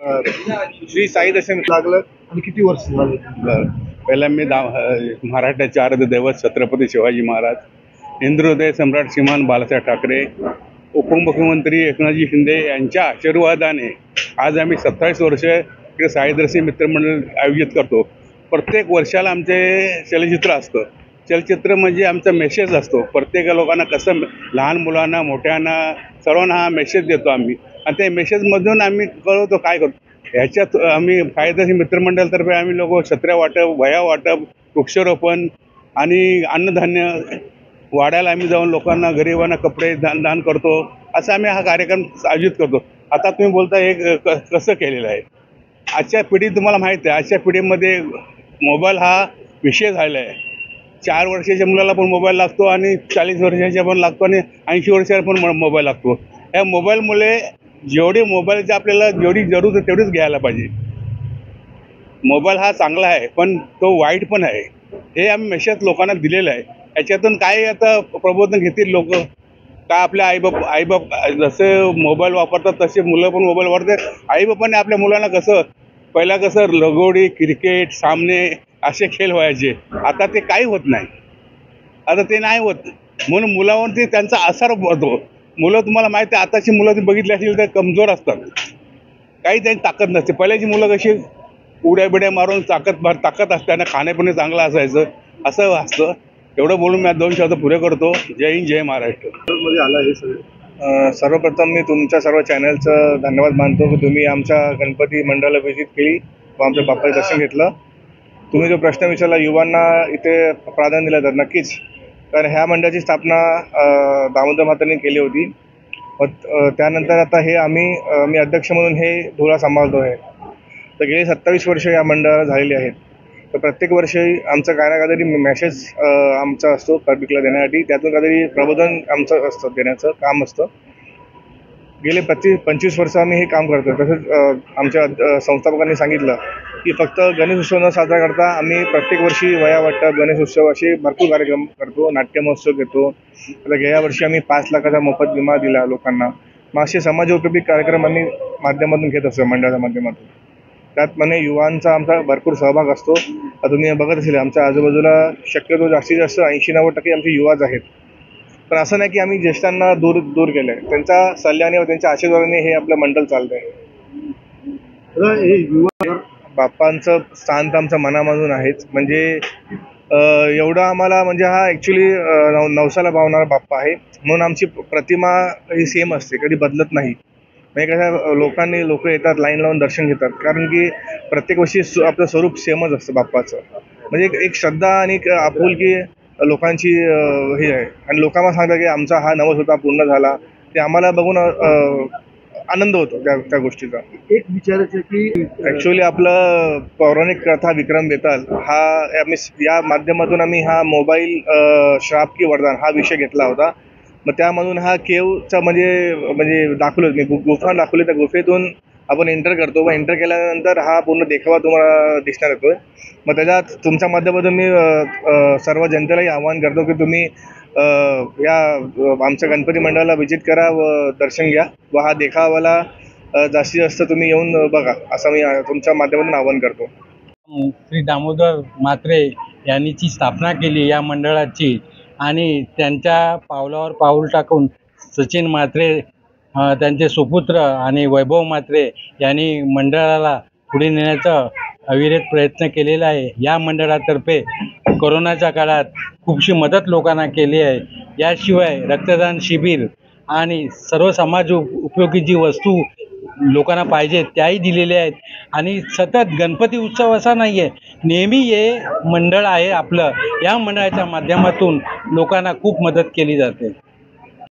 श्री साई दर्शन लागलं आणि किती वर्ष झाले? पहिला मी मराठ्याचे आराध्य दैवत छत्रपती शिवाजी महाराज, इंद्रोदय सम्राट श्रीमान बाळासाहेब ठाकरे, उपमुख्यमंत्री एकनाथजी शिंदे यांच्या आशीर्वादाने आज आम्ही 27 वर्ष साई दर्शन मित्रमंडळ आयोजित करतो. प्रत्येक वर्षाला आमचे चलचित्र असतं. चलचित्र म्हणजे आमचा मेसेज असतो. प्रत्येक लोकांना कसं, लहान मुलांना मोठ्यांना सर्वांना हा मेसेज देतो आम्ही, आणि त्या मेसेजमधून आम्ही कळवतो काय करतो. ह्याच्यात आम्ही साई दर्शन मित्रमंडळातर्फे आम्ही लोक छत्र्या वाटप, वह्या वाटप, वृक्षारोपण आणि अन्नधान्य वाड्याला आम्ही जाऊन लोकांना, गरिबांना कपडे दान करतो. असं आम्ही हा कार्यक्रम आयोजित करतो. आता तुम्ही बोलता हे कसं केलेलं आहे. आजच्या पिढी तुम्हाला माहीत आहे, आजच्या पिढीमध्ये मोबाईल हा विषय झाला आहे. 4 वर्षाच्या मुलाला पण मोबाईल लागतो आणि 40 वर्षाच्या पण लागतो आणि 80 वर्षाला पण मोबाईल लागतो. या मोबाईलमुळे जेवढे मोबाईलची आपल्याला जेवढी जरूर आहे तेवढीच घ्यायला पाहिजे. मोबाईल हा चांगला आहे पण तो वाईट पण आहे, हे आम्ही मेसेज लोकांना दिलेलं आहे. याच्यातून काय आता प्रबोधन घेतील लोक का, आपल्या आईबाप जसे मोबाईल वापरतात तसे मुलं पण मोबाईल वापरतात. आईबापाने आपल्या मुलांना पहिला कसं लगोरी, क्रिकेट, सामने असे खेळ व्हायचे. आता ते काही होत नाही. आता ते नाही होत, म्हणून मुलावरती त्यांचा असर होतो. मुलं तुम्हाला माहिती आहे, आताची मुलं तुम्ही बघितली असेल तर कमजोर असतात, काही त्यांची ताकद नसते. पहिल्याची मुलं कशी उड्या बिड्या मारून ताकद असते, खाणेपिणे चांगलं असायचं, असं असतं. एवढं बोलून मी 2 शब्द पुरे करतो. जय हिंद, जय महाराष्ट्र. मध्ये आला हे सगळं. सर्वप्रथम मी तुमच्या सर्व चॅनलचं धन्यवाद मानतो की तुम्ही आमच्या गणपती मंडळाला व्हिजिट केली व आमच्या बाप्पाचं दर्शन घेतलं. तुम्ही जो प्रश्न विचारला युवांना इथे प्राधान्य दिलं, तर नक्कीच, कारण ह्या मंडळाची स्थापना दामोदर म्हातांनी केली होती. त्यानंतर आता हे मी अध्यक्ष म्हणून हे धुरा सांभाळतो आहे. तर गेली 27 वर्ष या मंडळाला झालेली आहेत. तर प्रत्येक वर्षी आमचं काय ना काहीतरी मेसेज आमचा असतो पब्लिकला देण्यासाठी, त्यातून काहीतरी प्रबोधन आमचं असतं, देण्याचं काम असतं. गेले 25 वर्ष आम्ही हे काम करतो. तसंच आमच्या संस्थापकांनी सांगितलं की फक्त गणेश उत्सव न साजरा करता आम्ही प्रत्येक वर्षी वह्या वाटप, गणेश उत्सव असे भरपूर कार्यक्रम करतो. नाट्य महोत्सव घेतो. आता गेल्या वर्षी आम्ही 5 लाखाचा मोफत विमा दिला लोकांना. मग असे समाजोपयोगी कार्यक्रम आम्ही माध्यमातून घेत असतो मंडळाच्या माध्यमातून. त्यात म्हणजे युवांचा आमचा भरपूर सहभाग असतो. तुम्ही बघत असेल आमच्या आजूबाजूला शक्यतो जास्तीत जास्त 80-90% आमचे युवाच आहेत. पण असं नाही की आम्ही ज्येष्ठांना दूर केलं आहे. त्यांच्या सल्ल्याने व त्यांच्या आशीर्वादाने हे आपलं मंडळ चालतं आहे. बाप्पांचं स्थान तर आमच्या मनामधून आहेच. म्हणजे एवढं आम्हाला, म्हणजे हा ॲक्च्युली नवसाला पावणारा बाप्पा आहे, म्हणून आमची प्रतिमा ही सेम असते, कधी बदलत नाही. म्हणजे कसं लोक येतात, लाईन लावून दर्शन घेतात, कारण की प्रत्येक वर्षी आपलं स्वरूप सेमच असतं बाप्पाचं. म्हणजे एक श्रद्धा आणि एक आपुलकी लोकांची हे आहे. आणि लोकांना सांगतात की आमचा हा नवस होता, पूर्ण झाला. ते आम्हाला बघून आनंद होतो त्या गोष्टीचा. एक विचारायचं की ॲक्च्युली आपलं पौराणिक कथा विक्रम बेताल हा या माध्यमातून आम्ही हा मोबाईल श्राप की वरदान हा विषय घेतला होता. मग त्यामधून हा केवचा म्हणजे दाखवलं, मी गुफा दाखवली. त्या गुफेतून आपण एंटर करतो व एंटर केल्यानंतर हा पूर्ण देखावा तुम्हाला दिसणार येतोय. मग त्याच्यात तुमच्या माध्यमातून मी सर्व जनतेलाही आवाहन करतो की तुम्ही या आमच्या गणपती मंडळाला व्हिजिट करा व दर्शन घ्या व हा देखावाला जास्तीत जास्त तुम्ही येऊन बघा, असं मी तुमच्या माध्यमातून आवाहन करतो. श्री दामोदर म्हात्रे यांनी ची स्थापना केली या मंडळाची, आणि त्यांच्या पावलावर पाऊल टाकून सचिन म्हात्रे, त्यांचे सुपुत्र आणि वैभव म्हात्रे यांनी मंडळाला पुढे नेण्याचा अविरत प्रयत्न केलेला आहे. या मंडळातर्फे कोरोनाच्या काळात खूपशी मदत लोकांना केली आहे. याशिवाय रक्तदान शिबिर आणि सर्व समाज उपयोगी जी वस्तू लोकांना पाहिजे त्याही दिलेल्या आहेत. आणि सतत गणपती उत्सव असा नाही आहे, नेहमी हे मंडळ आहे आपलं. या मंडळाच्या माध्यमातून लोकांना खूप मदत केली जाते.